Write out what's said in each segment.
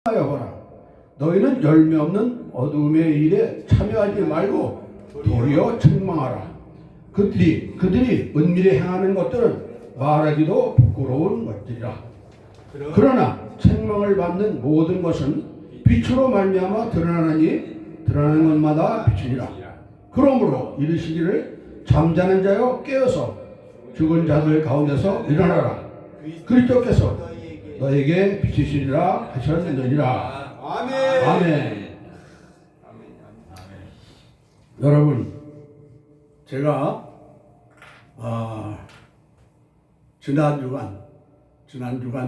하여라. 너희는 열매 없는 어둠의 일에 참여하지 말고 도리어 책망하라. 그들이 은밀히 행하는 것들은 말하기도 부끄러운 것들이라. 그러나 책망을 받는 모든 것은 빛으로 말미암아 드러나니 드러나는 것마다 빛이니라. 그러므로 이르시기를 잠자는 자여 깨어서 죽은 자들 가운데서 일어나라. 그리스도께서 너에게 비치시리라 하셨느니라. 아멘. 아멘. 여러분, 제가 지난 주간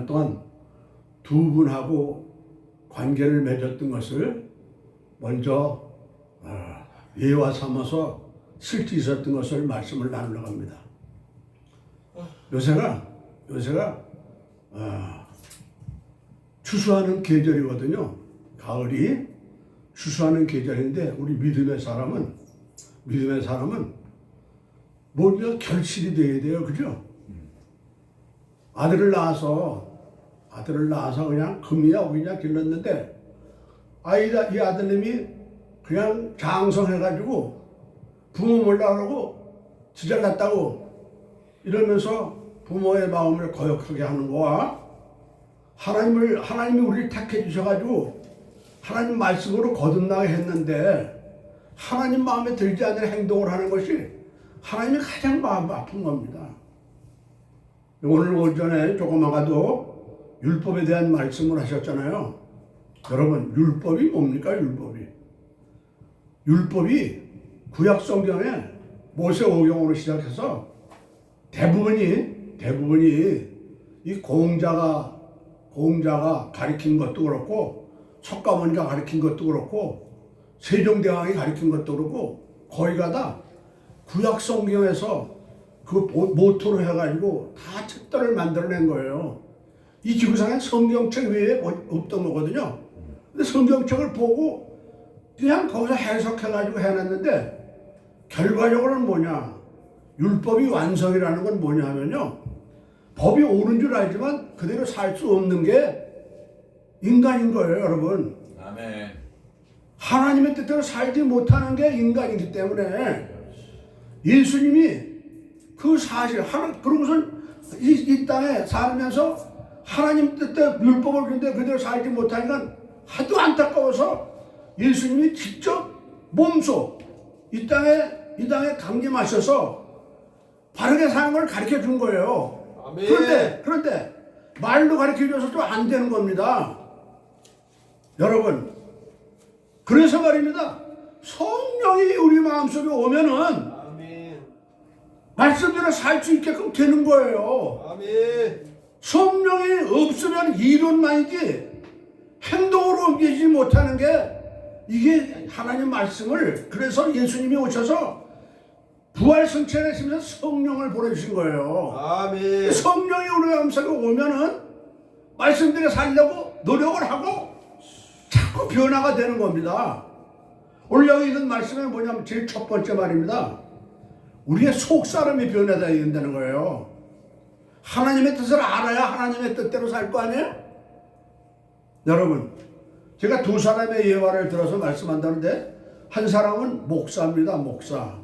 동안 두 분하고 관계를 맺었던 것을 먼저 예와 삼아서 실제 있었던 것을 말씀을 나누려고 합니다. 요새가 추수하는 계절이거든요. 가을이 추수하는 계절인데 우리 믿음의 사람은 뭔가 결실이 돼야 돼요. 그죠? 아들을 낳아서 그냥 금이야 오이냐 길렀는데 이 아들님이 그냥 장성해가지고 부모 몰라라고 지잘났다고 이러면서 부모의 마음을 거역하게 하는 거와 하나님이 우리를 택해 주셔가지고 하나님 말씀으로 거듭나게 했는데 하나님 마음에 들지 않는 행동을 하는 것이 하나님이 가장 마음 아픈 겁니다. 오늘 오전에 조금 아까도 율법에 대한 말씀을 하셨잖아요. 여러분, 율법이 뭡니까? 율법이 구약 성경에 모세 오경으로 시작해서 대부분이 이 공자가 가리킨 것도 그렇고 석가모니가 가리킨 것도 그렇고 세종대왕이 가리킨 것도 그렇고 거의가 다 구약 성경에서 그 모토로 해가지고 다 책들을 만들어낸 거예요. 이 지구상에 성경책 외에 없던 거거든요. 근데 성경책을 보고 그냥 거기서 해석해가지고 해놨는데 결과적으로는 뭐냐? 율법이 완성이라는 건 뭐냐 하면요. 법이 옳은 줄 알지만 그대로 살 수 없는 게 인간인 거예요, 여러분. 아멘. 하나님의 뜻대로 살지 못하는 게 인간이기 때문에 예수님이 그 사실, 그러고선 이 땅에 살면서 하나님 뜻대로 율법을 그대로 살지 못하니까 하도 안타까워서 예수님이 직접 몸소 이 땅에 강림하셔서 바르게 사는 걸 가르쳐 준 거예요. 아멘. 그런데 말로 가르쳐 줘서도 안 되는 겁니다. 여러분, 그래서 말입니다. 성령이 우리 마음속에 오면은 아멘. 말씀대로 살 수 있게끔 되는 거예요. 아멘. 성령이 없으면 이론만이지 행동으로 옮기지 못하는 게 이게 하나님 말씀을, 그래서 예수님이 오셔서 부활 승천하시면서 성령을 보내주신 거예요. 아멘. 성령이 우리 마음속에 오면은 말씀대로 살려고 노력을 하고 자꾸 변화가 되는 겁니다. 오늘 여기 있는 말씀은 뭐냐면 제일 첫 번째 말입니다. 우리의 속 사람이 변화되어야 된다는 거예요. 하나님의 뜻을 알아야 하나님의 뜻대로 살 거 아니에요? 여러분, 제가 두 사람의 예화를 들어서 말씀한다는데 한 사람은 목사입니다. 목사.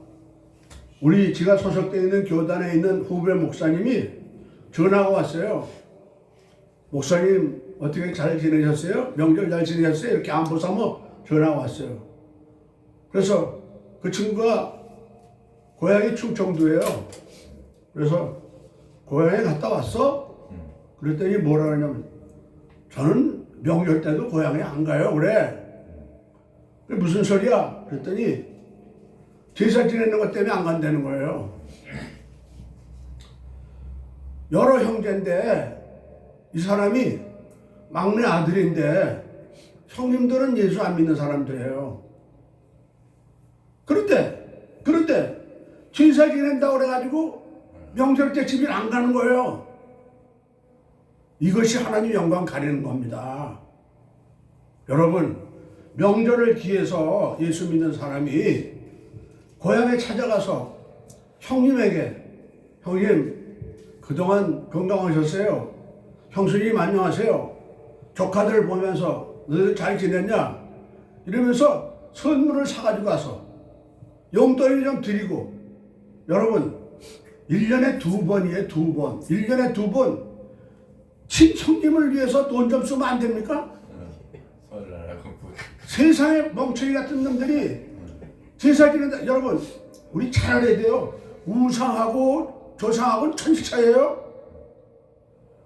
제가 소속되어 있는 교단에 있는 후배 목사님이 전화가 왔어요. 목사님 어떻게 잘 지내셨어요? 명절 잘 지내셨어요? 이렇게 안부 삼아 전화가 왔어요. 그래서 그 친구가 고향이 충청도예요. 그래서 고향에 갔다 왔어? 그랬더니 뭐라 그러냐면 저는 명절 때도 고향에 안 가요. 그래. 무슨 소리야? 그랬더니 제사 지내는 것 때문에 안 간다는 거예요. 여러 형제인데 이 사람이 막내 아들인데 형님들은 예수 안 믿는 사람들이에요. 그런데 제사 지낸다고 그래가지고 명절 때 집에 안 가는 거예요. 이것이 하나님 영광 가리는 겁니다. 여러분, 명절을 기해서 예수 믿는 사람이 고향에 찾아가서 형님에게 형님 그동안 건강하셨어요? 형수님 안녕하세요? 조카들 보면서 너희들 잘 지냈냐? 이러면서 선물을 사가지고 가서 용돈을 좀 드리고, 여러분 1년에 2번이에요. 2번. 1년에 2번 친척님을 위해서 돈 좀 쓰면 안 됩니까? 세상에 멍청이 같은 놈들이 제사 지낸다. 여러분 우리 잘 알아야 돼요. 우상하고 조상하고는 천지 차이예요.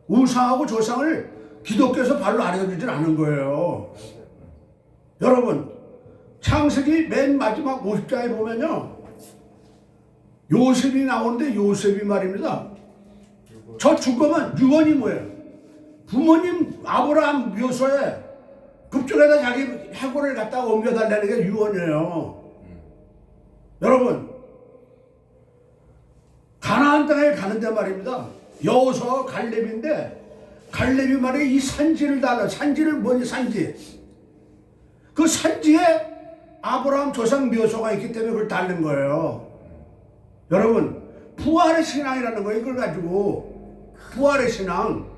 우상하고 조상을 기독교에서 발로 알려주진 않은 거예요. 여러분 창세기 맨 마지막 50장에 보면요, 요셉이 나오는데 요셉이 말입니다. 저 죽으면 유언이 뭐예요? 부모님 아브라함 묘소에 그쪽에다 자기 해골을 갖다가 옮겨달라는 게 유언이에요. 여러분 가나안 땅에 가는데 말입니다. 여호수아와 갈렙인데, 갈렙이 말이에요 이 산지를 달라. 산지를 뭐니? 산지. 그 산지에 아브라함 조상 묘소가 있기 때문에 그걸 달는 거예요. 여러분 부활의 신앙이라는 거예요. 이걸 가지고 부활의 신앙.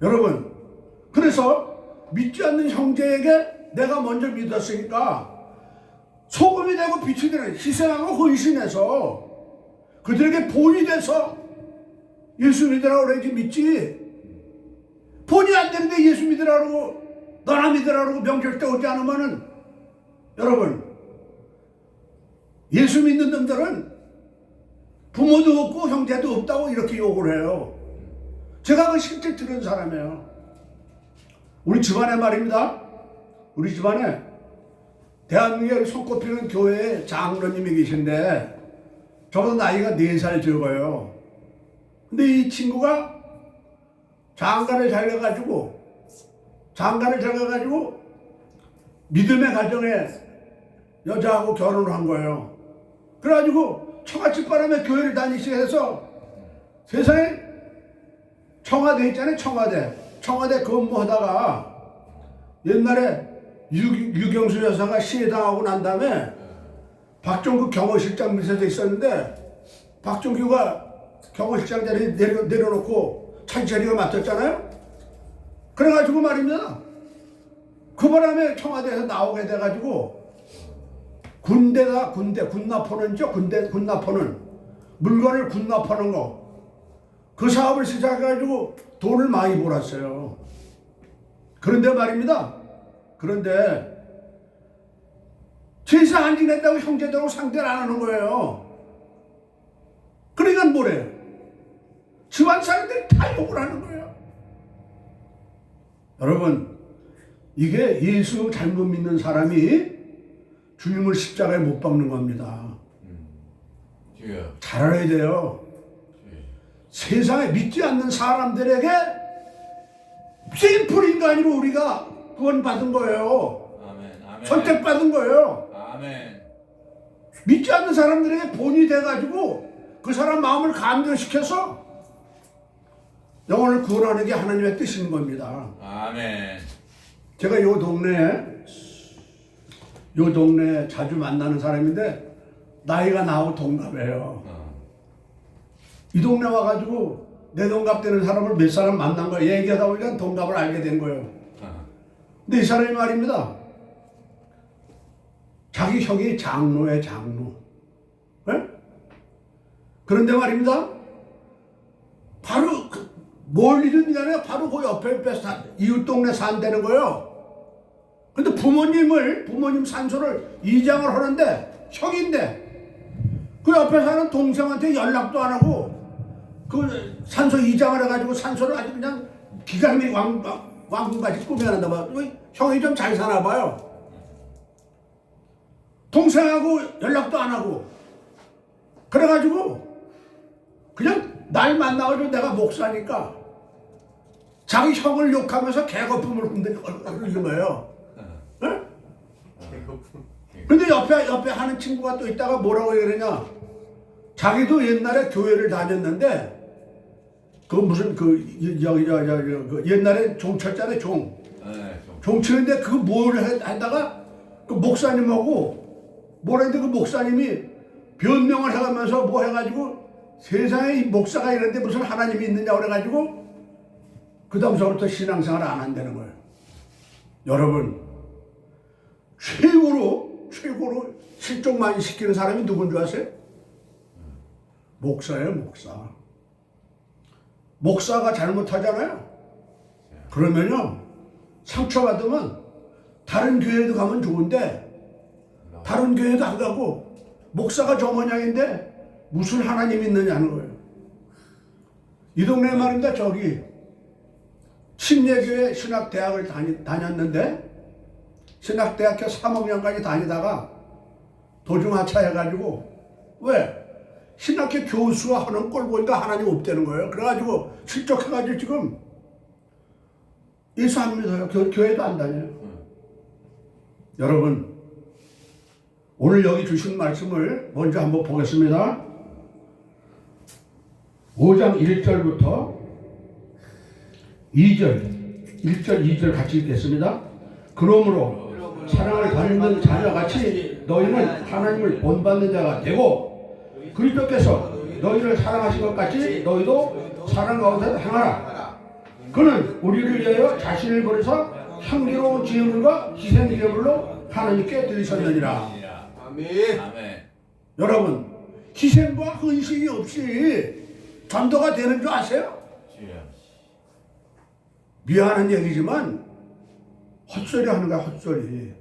여러분 그래서 믿지 않는 형제에게 내가 먼저 믿었으니까 소금이 되고 빛이 되는, 희생하고 헌신해서 그들에게 본이 돼서 예수 믿으라고 그러지 믿지. 본이 안 되는데 예수 믿으라고, 너나 믿으라고 명절 때 오지 않으면은, 여러분 예수 믿는 놈들은 부모도 없고 형제도 없다고 이렇게 욕을 해요. 제가 그 실제 들은 사람이에요. 우리 집안에 말입니다. 우리 집안에 대한민국에 손꼽히는 교회에 장로님이 계신데 저보다 나이가 4살 적어요. 근데 이 친구가 장가를 잘 가가지고 믿음의 가정에 여자하고 결혼을 한 거예요. 그래가지고 처갓집 바람에 교회를 다니시게 해서 세상에 청와대 있잖아요. 청와대 근무하다가 옛날에 유경수 여사가 시해당하고 난 다음에 박종규 경호실장 밑에서 있었는데, 박종규가 경호실장 자리 내려놓고 차기자리가 맡았잖아요. 그래가지고 말입니다. 그 바람에 청와대에서 나오게 돼가지고 군납하는 물건을 군납하는 거, 그 사업을 시작해가지고 돈을 많이 벌었어요. 그런데 말입니다. 그런데 제사 안 지낸다고 형제들하고 상대를 안 하는 거예요. 그러니까 뭐래요? 집안 사람들이 다 욕을 하는 거예요. 여러분 이게 예수 잘못 믿는 사람이 주님을 십자가에 못 박는 겁니다. 잘 알아야 돼요. 세상에 믿지 않는 사람들에게 심플 인간으로 우리가 구원받은 거예요. 아멘. 선택받은 거예요. 아멘. 믿지 않는 사람들에게 본이 돼가지고 그 사람 마음을 감동시켜서 영혼을 구원하는 게 하나님의 뜻인 겁니다. 아멘. 제가 요 동네에 자주 만나는 사람인데 나이가 나하고 동갑이에요. 이 동네 와가지고 내 동갑 되는 사람을 몇 사람 만난 거예요. 얘기하다 보니까 동갑을 알게 된 거예요. 근데 이 사람이 말입니다. 자기 형이 장로예요, 장로. 네? 그런데 말입니다. 바로 멀리든 간에 바로 그 옆에 이웃 동네 산다는 거예요. 근데 부모님 산소를 이장을 하는데 형인데 그 옆에 사는 동생한테 연락도 안 하고 그 산소 이장을 해가지고 산소를 아주 그냥 기가 막히게 왕궁같이 꾸며낸다 봐. 형이 좀 잘 사나 봐요. 동생하고 연락도 안 하고 그래가지고 그냥 날 만나가지고 내가 목사니까 자기 형을 욕하면서 개거품을 흘리는 거예요. 네? 근데 옆에 하는 친구가 또 있다가 뭐라고 그러냐, 자기도 옛날에 교회를 다녔는데 그 무슨 옛날에 종 쳤잖아요. 종 치는데 그 뭘 하다가 그 목사님하고 뭘 했는데 그 목사님이 변명을 해가면서 뭐 해가지고 세상에 이 목사가 이런데 무슨 하나님이 있느냐 그래가지고 그 다음서부터 신앙생활을 안 한다는 거예요. 여러분, 최고로 실족 많이 시키는 사람이 누군 줄 아세요? 목사예요, 목사. 목사가 잘못하잖아요. 그러면요, 상처받으면 다른 교회도 가면 좋은데 다른 교회도 안 가고 목사가 저 모양인데 무슨 하나님 있느냐는 거예요. 이 동네 말입니다. 저기 침례교회 신학대학을 다녔는데 신학대학교 3학년까지 다니다가 도중하차해가지고 왜? 신학교 교수와 하는 꼴 보니까 하나님 없다는 거예요. 그래가지고 실족해가지고 지금 예수 안 믿어요. 교회도 안 다녀요. 여러분, 오늘 여기 주신 말씀을 먼저 한번 보겠습니다. 5장 1절부터 2절, 1절, 2절 같이 읽겠습니다. 그러므로 사랑을 받는 자녀같이 너희는 하나님을 본받는 자가 되고 그리스도께서 너희를 사랑하신 것 같이 너희도 사랑 가운데 행하라. 그는 우리를 위하여 자신을 버려서 향기로운 제물과 희생 제물로 하나님께 드리셨느니라. 아멘. 여러분, 희생과 헌신이 없이 전도가 되는 줄 아세요? 미안한 얘기지만 헛소리 하는 거야, 헛소리.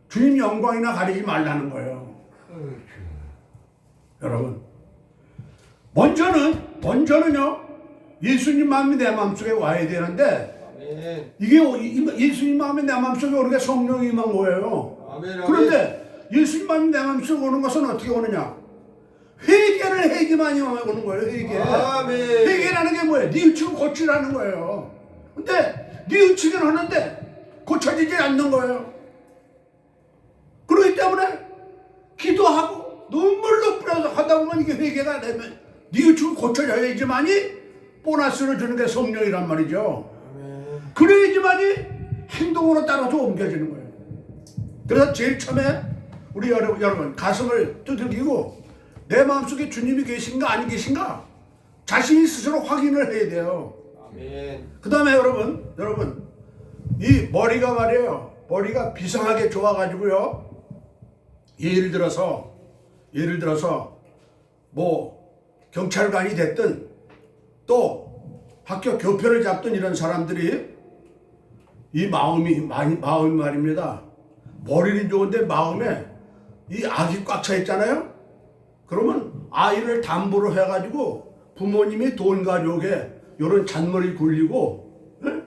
주님 영광이나 가리지 말라는 거예요. 여러분, 먼저는요, 예수님 마음이 내 마음속에 와야 되는데, 이게 예수님 마음이 내 마음속에 오는 게 성령이 임한 거예요. 그런데 예수님 마음이 내 마음속에 오는 것은 어떻게 오느냐? 회개를 해야지만이 오는 거예요, 회개. 회개라는 게 뭐예요? 뉘우치고 고치라는 거예요. 근데 뉘우치긴 하는데 고쳐지지 않는 거예요. 그렇기 때문에 기도하고 눈물로 뿌려서 하다 보면 이게 회개가 되면 뉘우치고 고쳐져야지만이 보너스를 주는 게 성령이란 말이죠. 그래야지만이 행동으로 따라서 옮겨지는 거예요. 그래서 제일 처음에 우리 여러분 가슴을 두들기고 내 마음속에 주님이 계신가 아니 계신가 자신이 스스로 확인을 해야 돼요. 그 다음에 여러분 이 머리가 말이에요. 머리가 비상하게 좋아가지고요. 예를 들어서 뭐 경찰관이 됐든 또 학교 교표를 잡든 이런 사람들이 이 마음이 말입니다. 머리는 좋은데 마음에 이 악이 꽉 차 있잖아요. 그러면 아이를 담보로 해가지고 부모님이 돈 가져오게 이런 잔머리 굴리고, 네?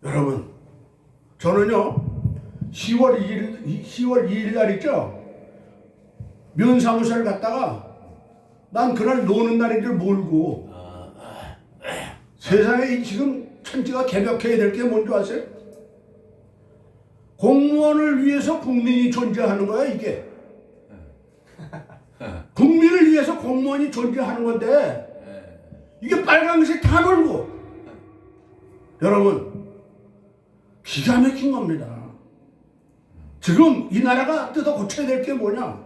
여러분, 저는요 10월 2일 날 있죠. 면사무소를 갔다가 난 그날 노는 날인 줄 모르고 세상에 지금 천지가 개벽해야 될 게 뭔지 아세요? 공무원을 위해서 국민이 존재하는 거야, 이게. 국민을 위해서 공무원이 존재하는 건데 이게 빨간색 다 돌고 여러분 기가 막힌 겁니다. 지금 이 나라가 뜯어 고쳐야 될 게 뭐냐?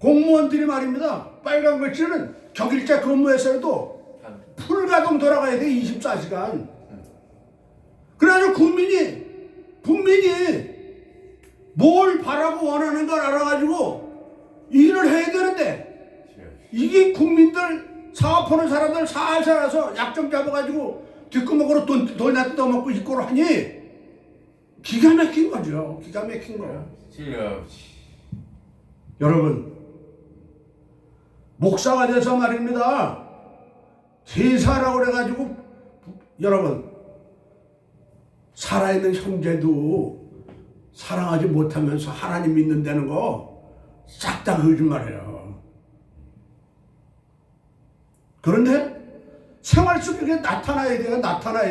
공무원들이 말입니다. 빨간 글씨는 격일자 근무해서도 풀가동 돌아가야 돼. 24시간. 그래가지고 국민이 뭘 바라고 원하는 걸 알아가지고 일을 해야 되는데 이게 국민들 사업하는 사람들 살살 와서 약점 잡아가지고 뒷구멍으로 돈이나 뜯어먹고 입고를 하니 기가 막힌 거죠. 기가 막힌 거예요. 여러분 목사가 돼서 말입니다. 제사라고 그래가지고 여러분 살아있는 형제도 사랑하지 못하면서 하나님 믿는다는 거 싹 다 거짓말이에요. 그런데 생활 속에 나타나야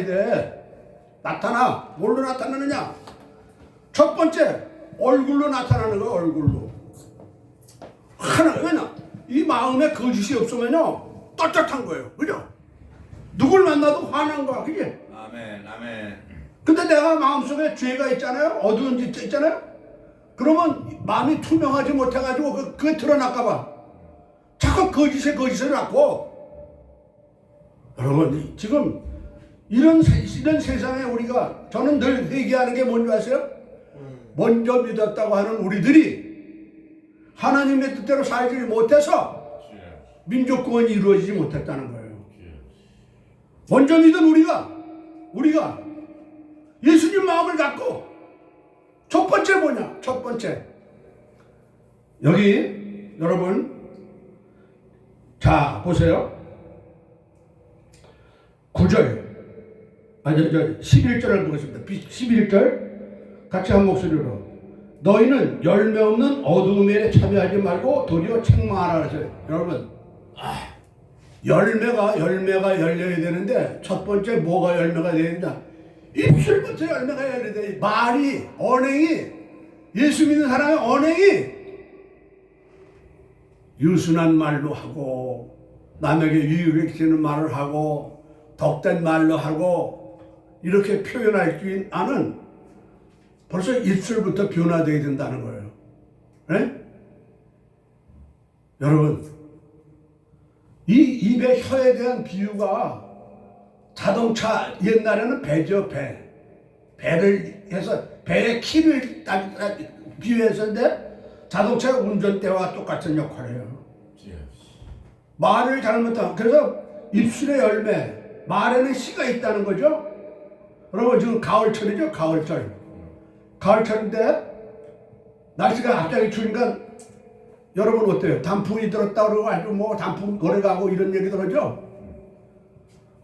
돼. 뭘로 나타나느냐? 첫 번째 얼굴로 나타나는 거예요. 얼굴로. 왜냐? 이 마음에 거짓이 없으면요 떳떳한 거예요. 그죠? 누굴 만나도 화난 거야. 그지? 아멘. 근데 내가 마음속에 죄가 있잖아요. 어두운 짓 있잖아요. 그러면 마음이 투명하지 못해가지고 그게 드러날까봐 자꾸 거짓을 낳고 여러분 지금 이런 세상에 우리가 저는 늘 회개하는 게 뭔지 아세요? 먼저 믿었다고 하는 우리들이 하나님의 뜻대로 살지 못해서 민족 구원이 이루어지지 못했다는 거예요. 먼저 믿은 우리가 예수님 마음을 갖고 첫 번째 뭐냐? 첫 번째 여기 여러분 자 보세요. 9절 11절을 보겠습니다. 11절 같이 한 목소리로 너희는 열매 없는 어두움의 일에 참여하지 말고 도리어 책망하라 그랬어요. 여러분 열매가 열려야 되는데 첫 번째 뭐가 열매가 되어야 된다? 입술부터 열매가 열려야 돼. 말이 언행이 예수 믿는 사람의 언행이 유순한 말로 하고 남에게 유익을 끼치는 말을 하고 덕된 말로 하고 이렇게 표현할 줄 아는 벌써 입술부터 변화되어야 된다는 거예요. 네? 여러분 이 입의 혀에 대한 비유가 자동차 옛날에는 배죠. 배를 해서 배의 키를 비유했었는데 자동차 운전대와 똑같은 역할이에요. 말을 잘못하면 그래서 입술의 열매 말에는 씨가 있다는 거죠. 여러분 지금 가을철이죠. 가을철인데 날씨가 갑자기 추우니까 여러분 어때요? 단풍이 들었다 그러고 아주 뭐 단풍 노래 가고 이런 얘기들 하죠.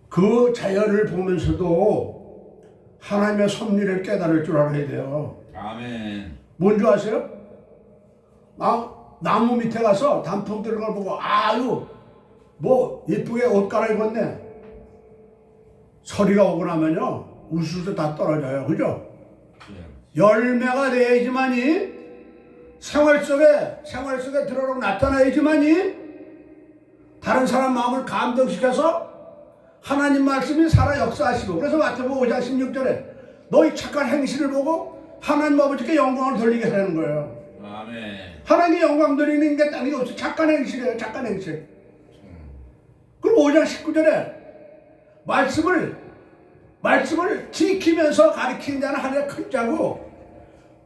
그 자연을 보면서도 하나님의 섭리를 깨달을 줄 알아야 돼요. 아멘. 뭔지 아세요? 나무 밑에 가서 단풍 들은 걸 보고 아유 뭐 예쁘게 옷 갈아입었네. 서리가 오고 나면요 우수수 다 떨어져요. 그죠? 열매가 돼야지만이 생활 속에 드러나고 나타나야지만이 다른 사람 마음을 감동시켜서 하나님 말씀이 살아 역사하시고 그래서 마태복음 5장 16절에 너희 착한 행실을 보고 하나님 아버지께 영광을 돌리게 하는 거예요. 아멘. 하나님께 영광 돌리는 게 딴 게 없어. 착한 행실이에요. 착한 행실. 그리고 5장 19절에 말씀을 지키면서 가르치는 자는 하늘의 큰 자고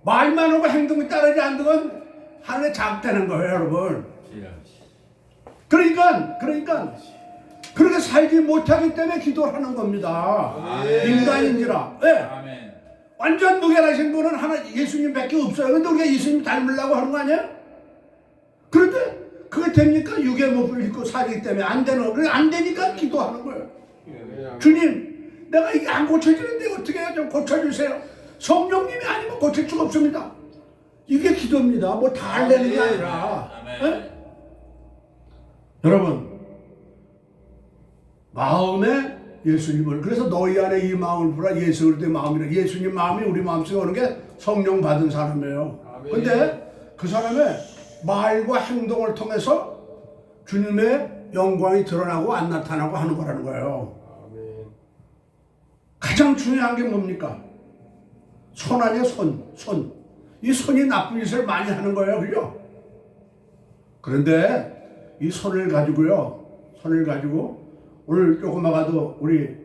말만 하고 행동이 따르지 않는 건 하늘의 작다는 거예요. 여러분. 그러니까 그렇게 살지 못하기 때문에 기도를 하는 겁니다. 아멘. 인간인지라. 네. 아멘. 완전 무결하신 분은 예수님밖에 없어요. 근데 우리가 예수님 닮으려고 하는 거 아니에요? 그런데 그게 됩니까? 육의 몸을 입고 살기 때문에 안 되는 거예요. 안 되니까 기도하는 거예요. 주님, 내가 이게 안 고쳐지는데 어떻게 해요? 좀 고쳐주세요. 성령님이 아니면 고칠 수가 없습니다. 이게 기도입니다. 뭐 다 하려는 게 아니라. 네? 여러분, 마음에 예수님을 그래서 너희 안에 이 마음을 부라 예수 그리스도의 마음이라. 예수님 마음이 우리 마음속에 오는 게 성령 받은 사람이에요. 근데 그 사람의 말과 행동을 통해서 주님의 영광이 드러나고 안 나타나고 하는 거라는 거예요. 가장 중요한 게 뭡니까? 손 아니에요. 손. 이 손이 나쁜 짓을 많이 하는 거예요. 그죠? 그런데 이 손을 가지고 오늘 조금만 가도 우리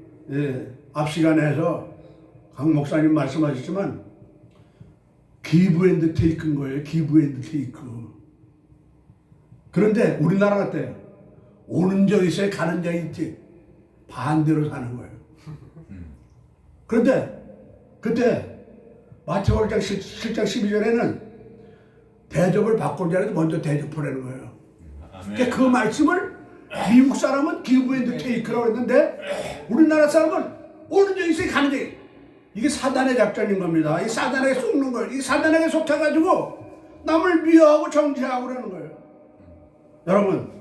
앞 시간에 해서 강 목사님 말씀하셨지만 기브 앤드 테이크인 거예요. 기브 앤드 테이크. 그런데 우리나라 같아요. 오는 적 있어요. 가는 적 있지. 반대로 사는 거예요. 그런데 그때 마태복음 7장 12절에는 대접을 받고 자라도 먼저 대접하라는 거예요. 그러니까 그 말씀을 미국 사람은 기브 앤드 테이크라고 했는데 우리나라 사람은 오는 적 있어요. 가는 적 있어요. 이게 사단의 작전인 겁니다. 이 사단에게 속는 거예요. 이 사단에게 속혀가지고 남을 미워하고 정죄하고 그러는 거예요. 여러분,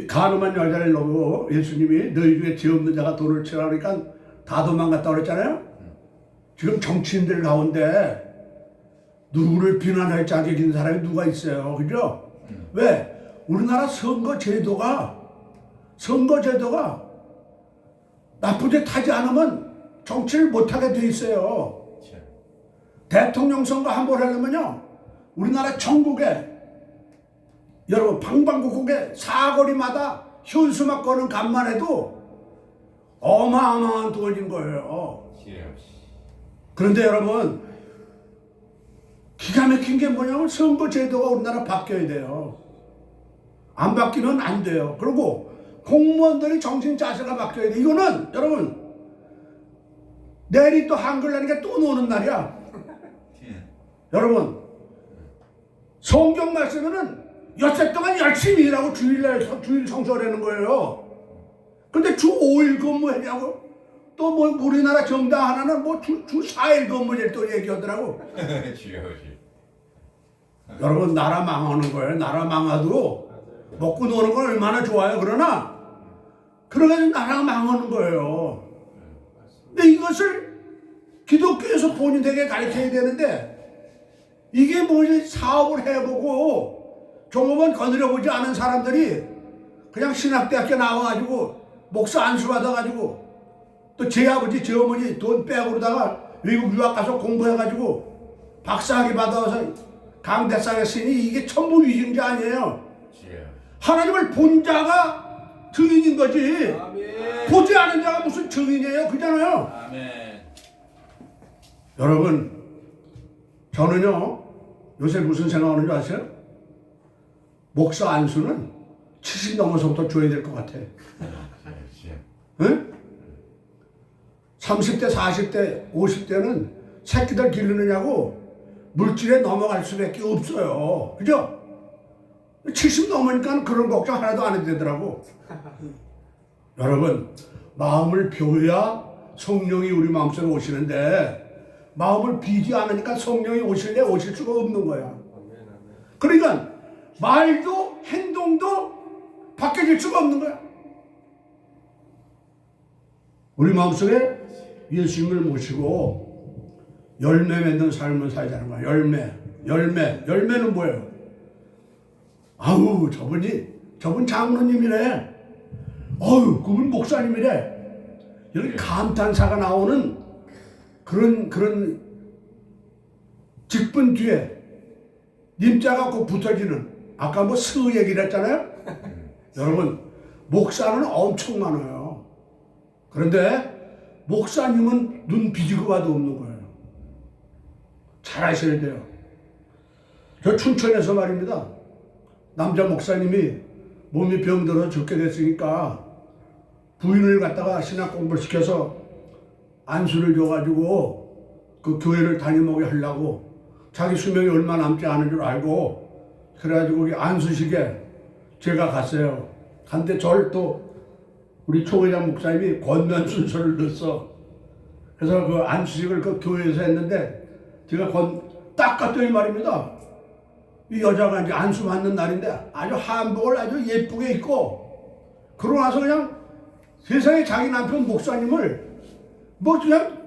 가늠한 여자를 놓고 예수님이 너희 중에 죄 없는 자가 돌을 치라 그러니까 다 도망갔다고 그랬잖아요. 지금 정치인들 가운데 누구를 비난할 자격 있는 사람이 누가 있어요. 그죠? 왜? 우리나라 선거 제도가 나쁘게 타지 않으면 정치를 못하게 돼 있어요. 대통령 선거 한 번 하려면요, 우리나라 전국에 여러분 방방곡곡에 사거리마다 현수막 거는 간만 해도 어마어마한 돈인 거예요. 지혜요. 그런데 여러분, 기가 막힌 게 뭐냐면 선거 제도가 우리나라 바뀌어야 돼요. 안 바뀌면 안 돼요. 그리고 공무원들이 정신 자세가 바뀌어야 돼. 이거는 여러분, 내일이 또 한글 나니까 또 노는 날이야. 여러분, 성경 말씀에는 엿새 동안 열심히 일하고 주일 성수하라는 거예요. 근데 주 5일 근무하냐고? 또 뭐 우리나라 정당 하나는 뭐 주 4일 근무를 또 얘기하더라고. 지혜요. 여러분, 나라 망하는 거예요. 나라 망하도 먹고 노는 건 얼마나 좋아요. 그러나 그래가지고 나라가 망하는 거예요. 근데 이것을 기독교에서 본인에게 가르쳐야 되는데, 이게 뭐지? 사업을 해보고 종업원 거느려보지 않은 사람들이 그냥 신학대학교 나와가지고 목사 안수 받아가지고 또 제 아버지 제 어머니 돈 빼고 그러다가 외국 유학 가서 공부해가지고 박사학위 받아와서 강대상에 쓰니 이게 천부위증자 아니에요. 지혜요. 하나님을 본 자가 증인인 거지. 아멘. 보지 않은 자가 무슨 증인이에요? 그잖아요. 아멘. 여러분, 저는요 요새 무슨 생각하는 줄 아세요? 목사 안수는 70 넘어서부터 줘야 될 것 같아. 지혜요. 응? 30대, 40대, 50대는 새끼들 기르느냐고 물질에 넘어갈 수밖에 없어요. 그죠? 70 넘으니까 그런 걱정 하나도 안 해도 되더라고. 여러분, 마음을 비워야 성령이 우리 마음속에 오시는데, 마음을 비지 않으니까 성령이 오실 수가 없는 거야. 그러니까 말도 행동도 바뀌어질 수가 없는 거야. 우리 마음속에 예수님을 모시고 열매 맺는 삶을 살자는 거야. 열매는 뭐예요? 아우, 저분 장로님이래. 어우, 그분 목사님이래. 여기 감탄사가 나오는 그런 직분 뒤에 님자가 꼭 붙어지는, 아까 뭐 스 얘기를 했잖아요. 여러분, 목사는 엄청 많아요. 그런데 목사님은 눈 비지고 봐도 없는 거예요. 잘 아셔야 돼요. 저 춘천에서 말입니다. 남자 목사님이 몸이 병들어서 죽게 됐으니까 부인을 갖다가 신학 공부를 시켜서 안수를 줘가지고 그 교회를 다니게 하려고, 자기 수명이 얼마 남지 않은 줄 알고, 그래가지고 안수식에 제가 갔어요. 근데 저를 또 우리 초회장 목사님이 권면 순서를 넣었어. 그래서 그 안수식을 그 교회에서 했는데, 제가 딱 갔더니 말입니다. 이 여자가 이제 안수 받는 날인데 아주 한복을 아주 예쁘게 입고, 그러고 나서 그냥 세상에 자기 남편 목사님을 뭐 그냥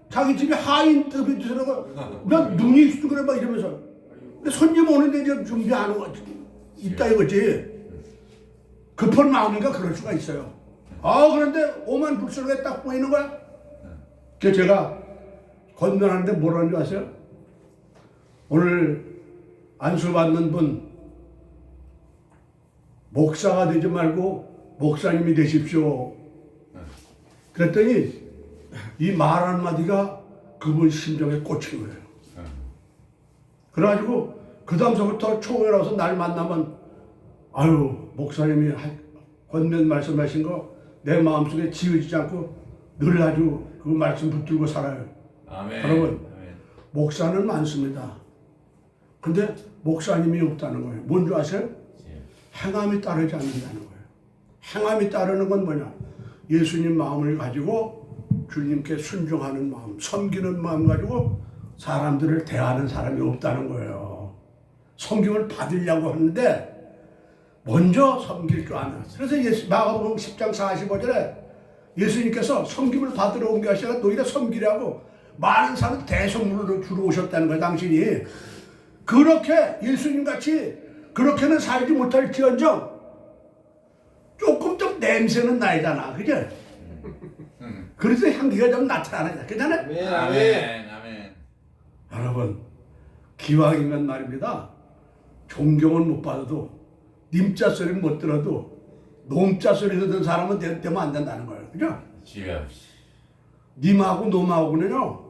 자기 집에 하인 뜨비 주라고 그냥 눈이 그래 막 이러면서, 근데 손님 오는데 이제 준비 안 하고 있다 이거지. 급한 마음이니까 그럴 수가 있어요. 그런데 오만 불스럽게 딱 보이는 거야. 그래서 제가 건면하는데 뭐라는 줄 아세요? 오늘 안수 받는 분 목사가 되지 말고 목사님이 되십시오. 그랬더니 이 말 한마디가 그분 심정에 꽂힌 거예요. 그래가지고 그 다음서부터 초회에 와서 날 만나면, 아유, 목사님이 권면 말씀하신 거 내 마음속에 지워지지 않고 늘 아주 그 말씀 붙들고 살아요. 아멘. 여러분, 아멘. 목사는 많습니다. 근데 목사님이 없다는 거예요. 뭔지 아세요? 행함이 따르지 않는다는 거예요. 행함이 따르는 건 뭐냐? 예수님 마음을 가지고 주님께 순종하는 마음, 섬기는 마음 가지고 사람들을 대하는 사람이 없다는 거예요. 섬김을 받으려고 하는데 먼저 섬길 줄 아는. 그래서 마가복음 10장 45절에 예수님께서 섬김을 받으러 온 게 아니라 너희가 섬기라고 많은 사람 대성물을 주러 오셨다는 거예요. 당신이 그렇게 예수님 같이 그렇게는 살지 못할지언정 조금 좀 냄새는 나이잖아, 그죠? 그래서 향기가 좀 나타나는 거야, 그잖아요? 아멘. 아멘. 여러분, 기왕이면 말입니다. 존경은 못 받아도, 님자 소리는 못 들어도, 놈자 소리 듣는 사람은 되면 안 된다는 거예요, 그죠? 주여. 님하고 놈하고는요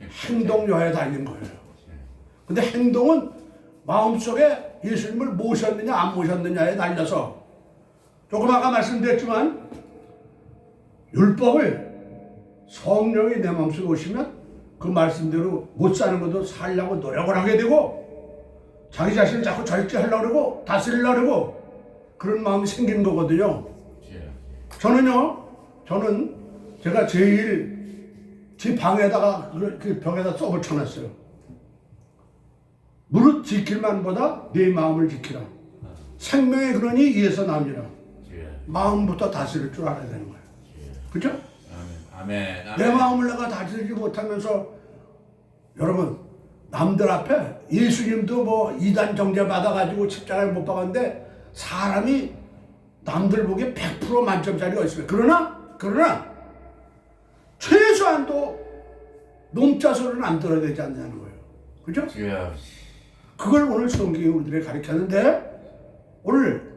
행동여에 달린 거예요. 근데 행동은 마음속에 예수님을 모셨느냐 안 모셨느냐에 달려서 조금 아까 말씀드렸지만 율법을 성령이 내 마음속에 오시면 그 말씀대로 못 사는 것도 살려고 노력을 하게 되고 자기 자신을 자꾸 절제하려고 그러고 다스리려고 그러고 그런 마음이 생기는 거거든요. 저는 제가 제일 제 방에다가 그 벽에다 썩을 쳐놨어요. 무릇 지킬만보다 내 마음을 지키라. 생명의 근원이 이에서 나옵니다. 마음부터 다스릴 줄 알아야 되는 거예요. 그렇죠? 아멘. 내 마음을 내가 다스리지 못하면서 여러분 남들 앞에 예수님도 뭐 이단 정죄 받아가지고 십자가에 못 박았는데 사람이 남들 보기에 100% 만점짜리가 있습니다. 그러나 최소한도 놈자 소리는 안 들어야 되지 않냐는 거예요. 그죠? 그걸 오늘 성경이 우리들에게 가르쳤는데 오늘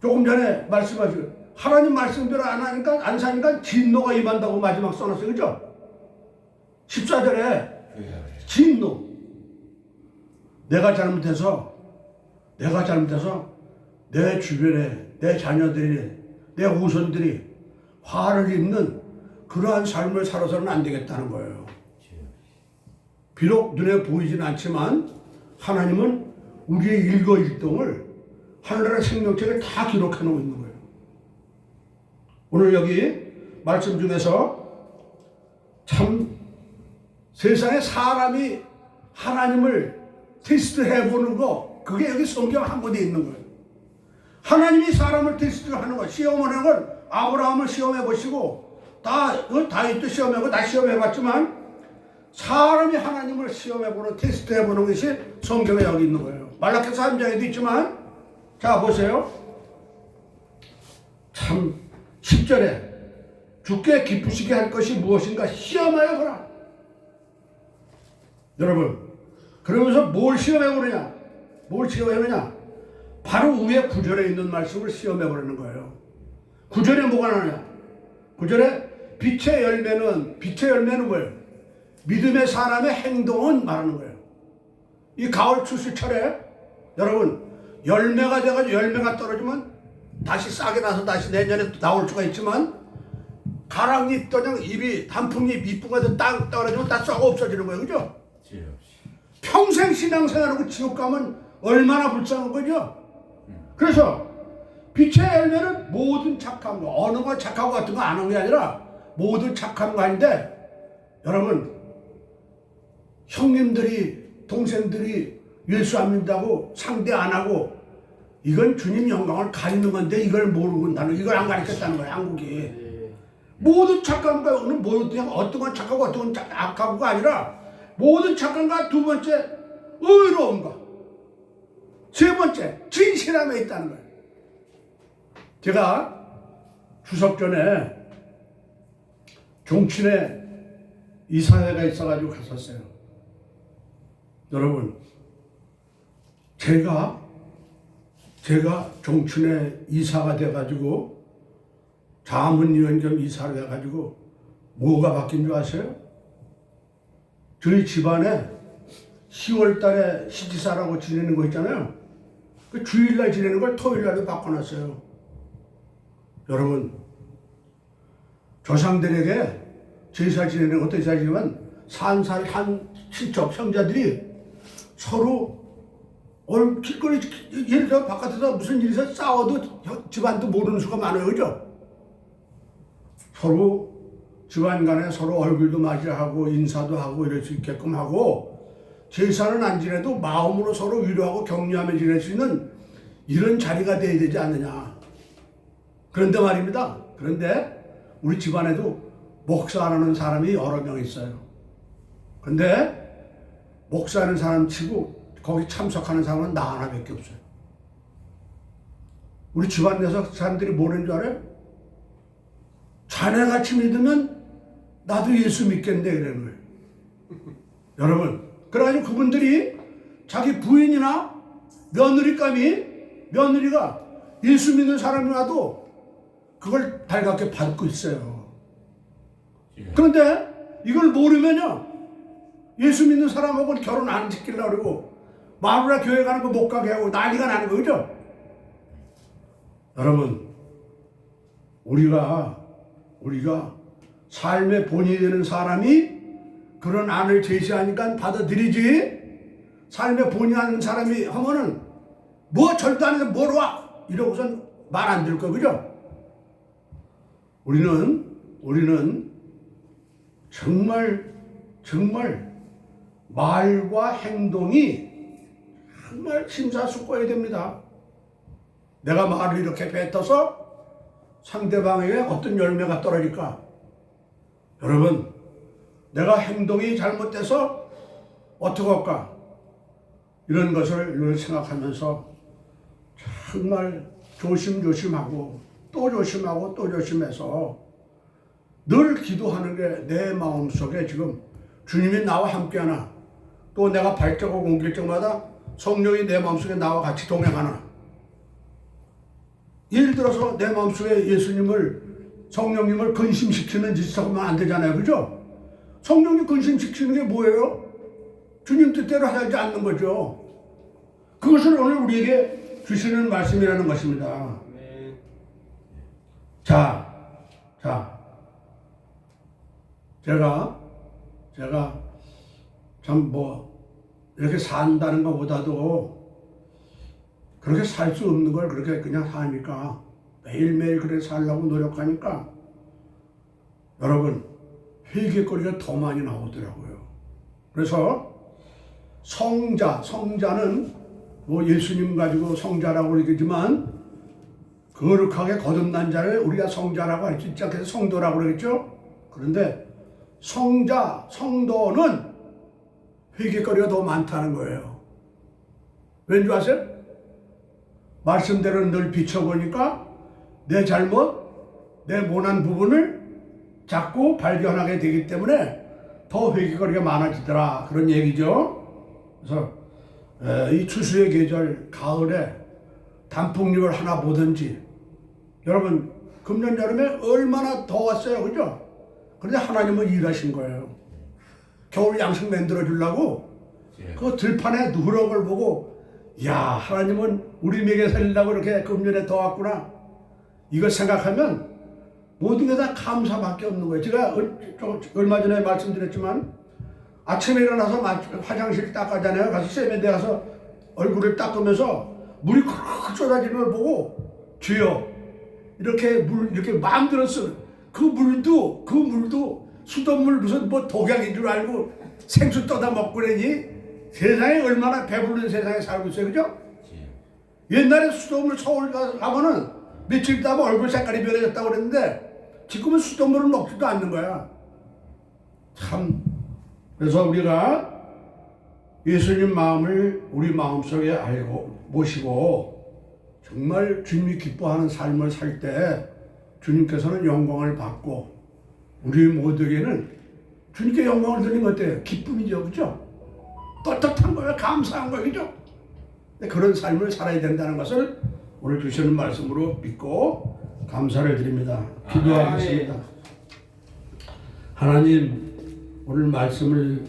조금 전에 말씀하신 하나님 말씀대로 안 사니까 진노가 임한다고 마지막 써놨어요. 그죠? 14절에 진노. 내가 잘못해서 내 주변에 내 자녀들이 내 후손들이 화를 입는 그러한 삶을 살아서는 안 되겠다는 거예요. 비록 눈에 보이진 않지만 하나님은 우리의 일거일동을 하늘의 생명책에 다 기록해 놓고 있는 거예요. 오늘 여기 말씀 중에서 참 세상에 사람이 하나님을 테스트해 보는 거 그게 여기 성경 한 곳에 있는 거예요. 하나님이 사람을 테스트하는 거 시험하는 걸 아브라함을 시험해 보시고 다윗도 시험해보고 다 시험해 봤지만 사람이 하나님을 시험해 보는 테스트해 보는 것이 성경에 여기 있는 거예요. 말라기서 3장에도 있지만 자 보세요. 참 10절에 주께 기쁘시게 할 것이 무엇인가 시험하여 보라. 여러분 그러면서 뭘 시험해 보느냐? 바로 위에 9절에 있는 말씀을 시험해 보려는 거예요. 9절에 뭐가 나오냐? 9절에 빛의 열매는 뭐예요? 믿음의 사람의 행동은 말하는 거예요. 이 가을 추수철에 여러분 열매가 돼가지고 열매가 떨어지면 다시 싹이 나서 다시 내년에 나올 수가 있지만 가랑잎 또는 잎이 단풍잎 이쁜 것들 딱 떨어지면 다 썩어 없어지는 거예요. 그죠? 평생 신앙생활하고 지옥 가면 얼마나 불쌍한 거죠? 그래서 빛의 열매는 모든 착한 거 어느 거 착하고 같은 거 안 하는 게 아니라 모든 착한 거 아닌데 여러분 형님들이 동생들이 예수 안 믿는다고 상대 안 하고 이건 주님 영광을 가리는 건데 이걸 모르고 나는 이걸 안 가르쳤다는 거야 한국이. 모든 착한 거는 모든 어떤 건 착하고 어떤 건 악하고가 아니라 모든 착한 거 두 번째 의로움과 세 번째 진실함에 있다는 거예요. 제가 추석 전에 종친에 이사회가 있어가지고 갔었어요. 여러분 제가 종친에 이사가 돼가지고 자문위원 겸 이사를 해가지고 뭐가 바뀐 줄 아세요? 저희 집안에 10월 달에 시지사라고 지내는 거 있잖아요. 그 주일날 지내는 걸 토요일날로 바꿔놨어요. 여러분 조상들에게 제사 지내는 것도 제사지만 산살 한 친척 형제들이 서로 길거리 예를 들어 바깥에서 무슨 일이 있어 싸워도 집안도 모르는 수가 많아요. 그죠? 서로 집안 간에 서로 얼굴도 맞이하고 인사도 하고 이럴 수 있게끔 하고 제사는 안 지내도 마음으로 서로 위로하고 격려하며 지낼 수 있는 이런 자리가 돼야 되지 않느냐. 그런데 말입니다. 그런데 우리 집안에도 목사하는 사람이 여러 명 있어요. 그런데 목사하는 사람 치고 거기 참석하는 사람은 나 하나밖에 없어요. 우리 집안 내서 사람들이 뭐라는 줄 알아요? 자네같이 믿으면 나도 예수 믿겠는데 그러는 거예요. 여러분 그래가지고 그분들이 자기 부인이나 며느리가 예수 믿는 사람이라도 그걸 달갑게 받고 있어요. 예. 그런데 이걸 모르면요, 예수 믿는 사람하고는 결혼 안 시키려고 그러고 마누라 교회 가는 거 못 가게 하고 난리가 나는 거죠. 여러분, 우리가 삶의 본이 되는 사람이 그런 안을 제시하니까 받아들이지, 삶의 본이 하는 사람이 하면은 뭐 절도 안 해서 뭘 와 이러고선 말 안 들을 거, 그죠? 우리는 정말 말과 행동이 정말 심사숙고해야 됩니다. 내가 말을 이렇게 뱉어서 상대방에게 어떤 열매가 떨어질까? 여러분, 내가 행동이 잘못돼서 어떻게 할까? 이런 것을 늘 생각하면서 정말 조심조심하고 또 조심하고 또 조심해서 늘 기도하는 게 내 마음속에 지금 주님이 나와 함께하나, 또 내가 발자국 옮길 때마다 성령이 내 마음속에 나와 같이 동행하나. 예를 들어서 내 마음속에 성령님을 근심시키는 짓을 하면 안 되잖아요, 그죠? 성령님 근심시키는 게 뭐예요? 주님 뜻대로 하지 않는 거죠. 그것을 오늘 우리에게 주시는 말씀이라는 것입니다. 자, 제가 참 이렇게 산다는 것보다도 그렇게 살 수 없는 걸 그렇게 그냥 사니까, 매일매일 그렇게 살려고 노력하니까 여러분, 회개거리가 더 많이 나오더라고요. 그래서 성자는 예수님 가지고 성자라고 그러겠지만, 거룩하게 거듭난 자를 우리가 성자라고 할 수 있지 않겠어요? 성도라고 그러겠죠? 그런데 성도는 회개거리가 더 많다는 거예요. 왠지 아세요? 말씀대로 늘 비춰보니까 내 잘못, 내 모난 부분을 자꾸 발견하게 되기 때문에 더 회개거리가 많아지더라, 그런 얘기죠. 그래서 이 추수의 계절 가을에 단풍잎을 하나 보든지, 여러분 금년 여름에 얼마나 더웠어요, 그죠? 그런데 하나님은 일하신 거예요. 겨울 양식 만들어 주려고 그 들판에 누런 걸 보고, 야, 하나님은 우리 먹여 살리려고 이렇게 금년에 더웠구나, 이걸 생각하면 모든 게 다 감사밖에 없는 거예요. 제가 얼마 전에 말씀드렸지만, 아침에 일어나서 화장실 닦아잖아요. 가서 세면대 가서 얼굴을 닦으면서 물이 콱 쏟아지는 걸 보고, 주여, 이렇게 이렇게 마음대로 쓰는 그 물도 수돗물 무슨 독약인 줄 알고 생수 떠다 먹고 그러니, 세상에 얼마나 배부른 세상에 살고 있어요, 그죠? 옛날에 수돗물 서울 가면은 며칠 있다 하면 얼굴 색깔이 변해졌다고 그랬는데, 지금은 수돗물을 먹지도 않는 거야. 참. 그래서 우리가 예수님 마음을 우리 마음속에 알고 모시고 정말 주님이 기뻐하는 삶을 살 때 주님께서는 영광을 받고, 우리 모두에게는 주님께 영광을 드리는 것 어때요? 기쁨이죠, 그죠? 떳떳한 거예요, 감사한 거예요, 그죠? 그런 삶을 살아야 된다는 것을 오늘 주시는 말씀으로 믿고 감사를 드립니다. 기도하겠습니다. 하나님, 오늘 말씀을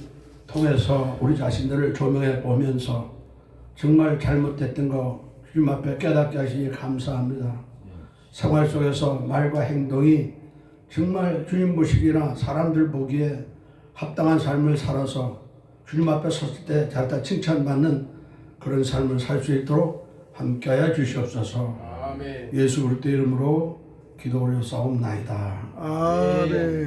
통해서 우리 자신들을 조명해 보면서 정말 잘못됐던 거 주님 앞에 깨닫게 하시니 감사합니다. 생활 속에서 말과 행동이 정말 주님 보시기나 사람들 보기에 합당한 삶을 살아서 주님 앞에 섰을 때 자다 칭찬받는 그런 삶을 살 수 있도록 함께하여 주시옵소서. 아멘. 예수 그리스도 이름으로 기도 올려 싸움나이다. 아멘.